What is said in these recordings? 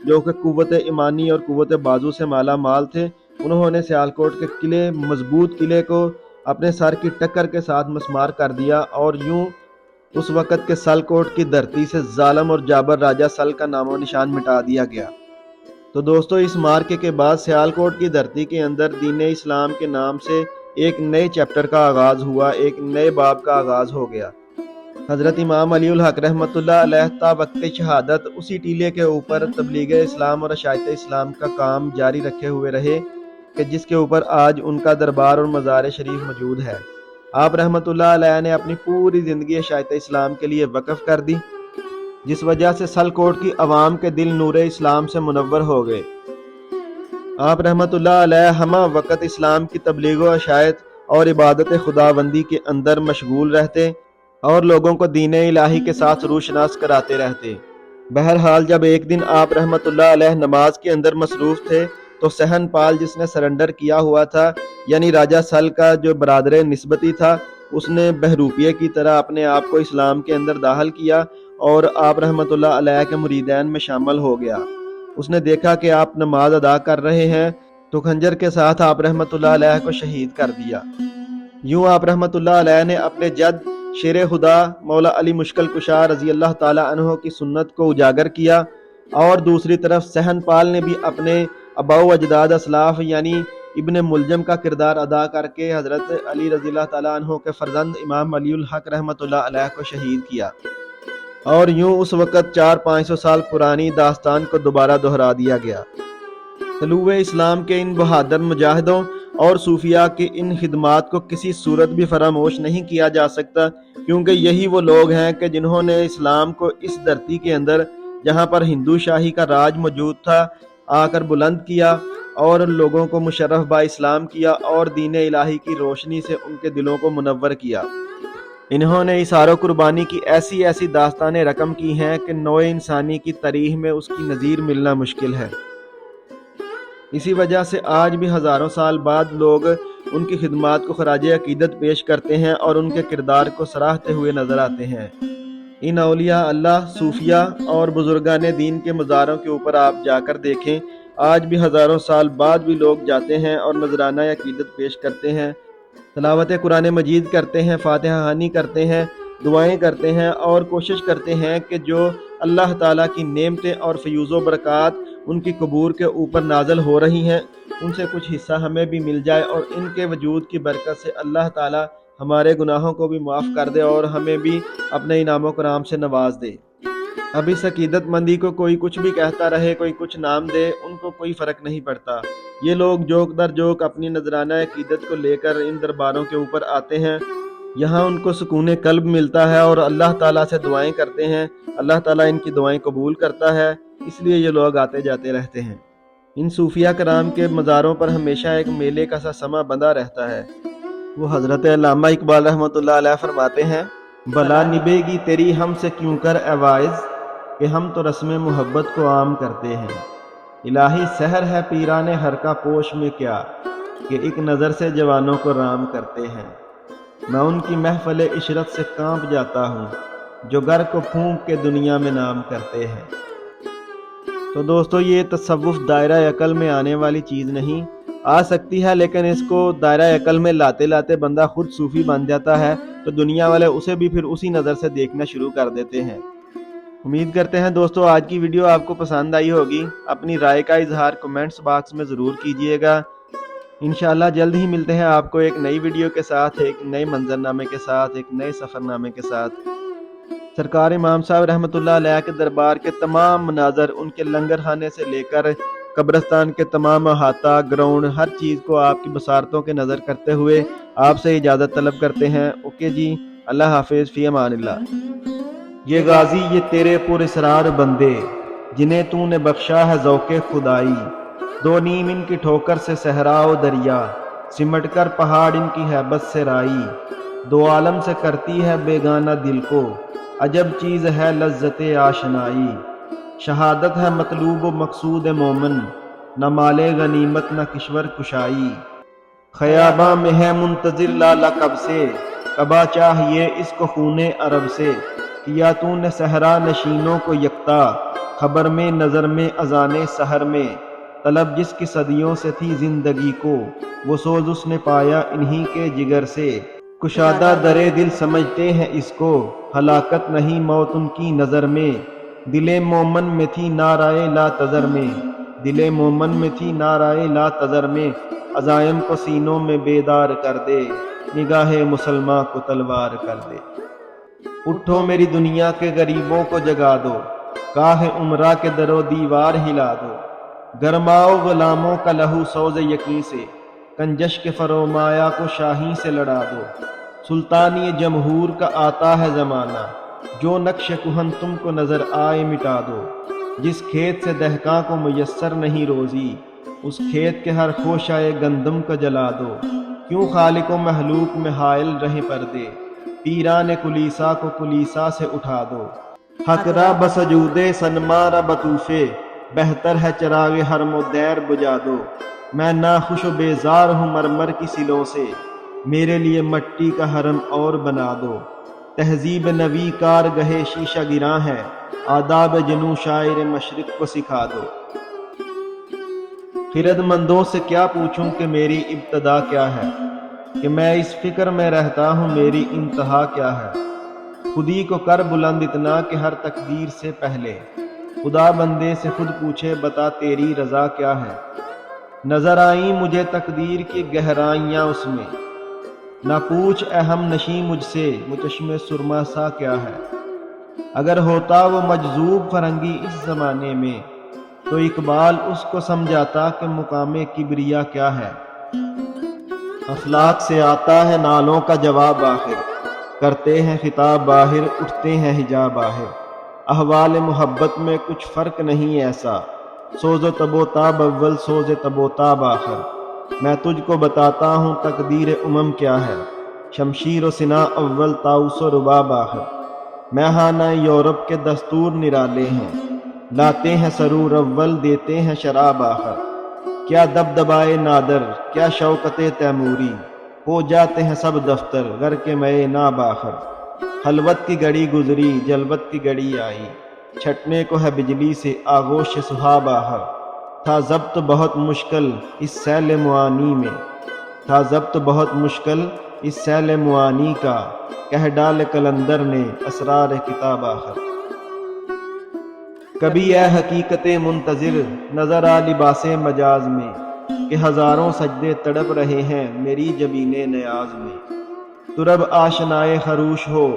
جو کہ قوت ایمانی اور قوت بازو سے مالا مال تھے، انہوں نے سیالکوٹ کے قلعے مضبوط قلعے کو اپنے سر کی ٹکر کے ساتھ مسمار کر دیا، اور یوں اس وقت کے سیالکوٹ کی دھرتی سے ظالم اور جابر راجہ سل کا نام و نشان مٹا دیا گیا۔ تو دوستو، اس مارکے کے بعد سیالکوٹ کی دھرتی کے اندر دین اسلام کے نام سے ایک نئے چیپٹر کا آغاز ہوا، ایک نئے باب کا آغاز ہو گیا۔ حضرت امام علی الحق رحمۃ اللہ علیہ تا وقت شہادت اسی ٹیلے کے اوپر تبلیغ اسلام اور اشاعت اسلام کا کام جاری رکھے ہوئے رہے کہ جس کے اوپر آج ان کا دربار اور مزار شریف موجود ہے۔ آپ رحمۃ اللہ علیہ نے اپنی پوری زندگی اشاعت اسلام کے لیے وقف کر دی، جس وجہ سے سیالکوٹ کی عوام کے دل نور اسلام سے منور ہو گئے۔ آپ رحمۃ اللہ علیہ ہمہ وقت اسلام کی تبلیغ و اشاعت اور عبادت خداوندی کے اندر مشغول رہتے اور لوگوں کو دین الہی کے ساتھ روشناس کراتے رہتے۔ بہرحال جب ایک دن آپ رحمۃ اللہ علیہ نماز کے اندر مصروف تھے تو سہن پال، جس نے سرنڈر کیا ہوا تھا، یعنی راجہ سل کا جو برادر نسبتی تھا، اس نے بہروپیے کی طرح اپنے آپ کو اسلام کے اندر داخل کیا اور آپ رحمۃ اللہ علیہ کے مریدین میں شامل ہو گیا۔ اس نے دیکھا کہ آپ نماز ادا کر رہے ہیں تو خنجر کے ساتھ آپ رحمۃ اللہ علیہ کو شہید کر دیا۔ یوں آپ رحمۃ اللہ علیہ نے اپنے جد شیر خدا مولا علی مشکل کشا رضی اللہ تعالی عنہ کی سنت کو اجاگر کیا، اور دوسری طرف سہن پال نے بھی اپنے آباء و اجداد اسلاف یعنی ابن ملجم کا کردار ادا کر کے حضرت علی رضی اللہ تعالی عنہ کے فرزند امام علی الحق رحمۃ اللہ علیہ کو شہید کیا، اور یوں اس وقت 400-500 سال پرانی داستان کو دوبارہ دہرا دیا گیا۔ طلوع اسلام کے ان بہادر مجاہدوں اور صوفیاء کی ان خدمات کو کسی صورت بھی فراموش نہیں کیا جا سکتا، کیونکہ یہی وہ لوگ ہیں کہ جنہوں نے اسلام کو اس دھرتی کے اندر جہاں پر ہندو شاہی کا راج موجود تھا آ کر بلند کیا اور لوگوں کو مشرف با اسلام کیا اور دین الہی کی روشنی سے ان کے دلوں کو منور کیا۔ انہوں نے اثار و قربانی کی ایسی ایسی داستانیں رقم کی ہیں کہ نوع انسانی کی تاریخ میں اس کی نظیر ملنا مشکل ہے۔ اسی وجہ سے آج بھی ہزاروں سال بعد لوگ ان کی خدمات کو خراج عقیدت پیش کرتے ہیں اور ان کے کردار کو سراہتے ہوئے نظر آتے ہیں۔ ان اولیاء اللہ، صوفیاء اور بزرگان دین کے مزاروں کے اوپر آپ جا کر دیکھیں، آج بھی ہزاروں سال بعد بھی لوگ جاتے ہیں اور نذرانہ عقیدت پیش کرتے ہیں، تلاوت قرآن مجید کرتے ہیں، فاتحہ خوانی کرتے ہیں، دعائیں کرتے ہیں اور کوشش کرتے ہیں کہ جو اللہ تعالیٰ کی نعمتیں اور فیوز و برکات ان کی قبور کے اوپر نازل ہو رہی ہیں، ان سے کچھ حصہ ہمیں بھی مل جائے اور ان کے وجود کی برکت سے اللہ تعالیٰ ہمارے گناہوں کو بھی معاف کر دے اور ہمیں بھی اپنے انعام و کرام سے نواز دے۔ اب اس عقیدت مندی کو کوئی کچھ بھی کہتا رہے، کوئی کچھ نام دے، ان کو کوئی فرق نہیں پڑتا۔ یہ لوگ جوک در جوک اپنی نذرانہ عقیدت کو لے کر ان درباروں کے اوپر آتے ہیں، یہاں ان کو سکون قلب ملتا ہے اور اللہ تعالیٰ سے دعائیں کرتے ہیں، اللہ تعالیٰ ان کی دعائیں قبول کرتا ہے، اس لیے یہ لوگ آتے جاتے رہتے ہیں۔ ان صوفیاء کرام کے مزاروں پر ہمیشہ ایک میلے کا سا سما بندھا رہتا ہے۔ وہ حضرت علامہ اقبال رحمۃ اللہ علیہ فرماتے ہیں، بلا نبھے گی تیری ہم سے کیوں کر اے واعظ، کہ ہم تو رسم محبت کو عام کرتے ہیں۔ الہی سحر ہے پیران ہر کا پوش میں کیا، کہ ایک نظر سے جوانوں کو رام کرتے ہیں۔ میں ان کی محفل عشرت سے کانپ جاتا ہوں، جو گر کو پھونک کے دنیا میں نام کرتے ہیں۔ تو دوستو، یہ تصوف دائرہ عقل میں آنے والی چیز نہیں، آ سکتی ہے، لیکن اس کو دائرہ عقل میں لاتے لاتے بندہ خود صوفی بن جاتا ہے تو دنیا والے اسے بھی پھر اسی نظر سے دیکھنا شروع کر دیتے ہیں۔ امید کرتے ہیں دوستو آج کی ویڈیو آپ کو پسند آئی ہوگی۔ اپنی رائے کا اظہار کمنٹس باکس میں ضرور کیجئے گا۔ انشاءاللہ جلد ہی ملتے ہیں آپ کو ایک نئی ویڈیو کے ساتھ، ایک نئے منظرنامے کے ساتھ، ایک نئے سفر نامے کے ساتھ۔ سرکار امام صاحب رحمۃ اللہ علیہ کے دربار کے تمام مناظر، ان کے لنگر خانے سے لے کر قبرستان کے تمام احاطہ، گراؤنڈ، ہر چیز کو آپ کی بصارتوں کے نظر کرتے ہوئے آپ سے اجازت طلب کرتے ہیں۔ اوکے جی، اللہ حافظ، فی امان اللہ۔ یہ غازی، یہ تیرے پر اسرار بندے، جنہیں تو نے بخشا ہے ذوق خدائی، دو نیم ان کی ٹھوکر سے صحرا و دریا، سمٹ کر پہاڑ ان کی ہیبت سے رائی، دو عالم سے کرتی ہے بیگانہ دل کو، عجب چیز ہے لذت آشنائی، شہادت ہے مطلوب و مقصود مومن، نہ مال غنیمت نہ کشور کشائی، خیاباں میں ہے منتظر لالا کب سے، کبا چاہیے اس کو خون عرب سے، کیا تو نے صحرا نشینوں کو یکتا، خبر میں نظر میں اذانے سحر میں، طلب جس کی صدیوں سے تھی زندگی کو، وہ سوز اس نے پایا انہی کے جگر سے۔ کشادہ درے دل سمجھتے ہیں اس کو، ہلاکت نہیں موت ان کی نظر میں۔ دل مومن میں تھی نعرۂ لا تذر میں، دل مومن میں تھی نعرۂ لا تذر میں، عزائم کو سینوں میں بیدار کر دے، نگاہ مسلماں کو تلوار کر دے۔ اٹھو میری دنیا کے غریبوں کو جگا دو، کاہ عمرہ کے در و دیوار ہلا دو، گرماؤ غلاموں کا لہو سوز یقین سے، کنجش کے فرومایا کو شاہی سے لڑا دو۔ سلطانی جمہور کا آتا ہے زمانہ، جو نقش کہن تم کو نظر آئے مٹا دو۔ جس کھیت سے دہقاں کو میسر نہیں روزی، اس کھیت کے ہر خوشۂ گندم کو جلا دو۔ کیوں خالق و مخلوق میں حائل رہے پردے، پیران کلیسا کو کلیسا سے اٹھا دو۔ حق را بسجود سنمارا بطوفے، بہتر ہے چراغ حرم و دیر بجھا دو۔ میں ناخوش و بیزار ہوں مرمر کی سلوں سے، میرے لیے مٹی کا حرم اور بنا دو۔ تہذیب نوی کار گہے شیشہ گراں ہے، آداب جنوں شاعر مشرق کو سکھا دو۔ خرد مندوں سے کیا پوچھوں کہ میری ابتدا کیا ہے، کہ میں اس فکر میں رہتا ہوں میری انتہا کیا ہے۔ خودی کو کر بلند اتنا کہ ہر تقدیر سے پہلے، خدا بندے سے خود پوچھے بتا تیری رضا کیا ہے۔ نظر آئیں مجھے تقدیر کی گہرائیاں اس میں، نہ پوچھ اے ہم نشیں مجھ سے مچشمِ سرما سا کیا ہے۔ اگر ہوتا وہ مجذوب فرنگی اس زمانے میں، تو اقبال اس کو سمجھاتا کہ مقام کبریا کیا ہے۔ افلاک سے آتا ہے نالوں کا جواب آخر، کرتے ہیں خطاب باہر اٹھتے ہیں حجاب باہر۔ احوال محبت میں کچھ فرق نہیں ایسا، سوز و تب و تاب اول سوز تب و تاب آخر۔ میں تجھ کو بتاتا ہوں تقدیر امم کیا ہے، شمشیر و سنا اول طاؤس و رباب آخر۔ میخانہ یورپ کے دستور نرالے ہیں، لاتے ہیں سرور اول دیتے ہیں شراب آخر۔ کیا دبدبائے نادر کیا شوکت تیموری، ہو جاتے ہیں سب دفتر غر کے مئے ناب آخر۔ خلوت کی گھڑی گزری جلوت کی گھڑی آئی، چھٹنے کو ہے بجلی سے آغوش سحاب آخر۔ تھا ضبط بہت مشکل اس سیل معانی میں، تھا ضبط بہت مشکل اس سیل معانی کا، کہہ ڈال قلندر نے اسرار کتاب آخر۔ کبھی اے حقیقت منتظر نظر آ لباس مجاز میں، کہ ہزاروں سجدے تڑپ رہے ہیں میری جبین نیاز میں۔ تو رب آشنائے خروش ہو،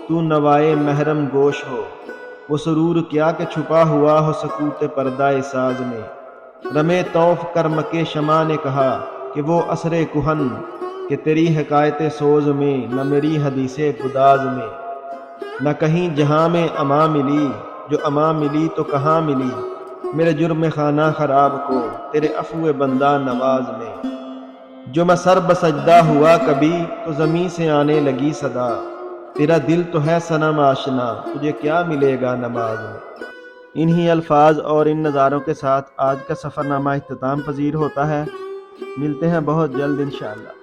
تو نوائے محرم گوش ہو، وہ سرور کیا کہ چھپا ہوا ہو سکوت پردہ ساز میں۔ رمے طوف کرمکے شمع نے کہا کہ وہ عصر کہن، کہ تیری حکایت سوز میں نہ میری حدیث گداز میں۔ نہ کہیں جہاں میں اما ملی، جو اما ملی تو کہاں ملی، میرے جرم خانہ خراب کو تیرے عفو بندہ نواز میں۔ جو میں سر بسجدہ ہوا کبھی تو زمین سے آنے لگی صدا، تیرا دل تو ہے صنم آشنا تجھے کیا ملے گا نماز میں۔ انہی الفاظ اور ان نظاروں کے ساتھ آج کا سفر نامہ اختتام پذیر ہوتا ہے۔ ملتے ہیں بہت جلد انشاءاللہ۔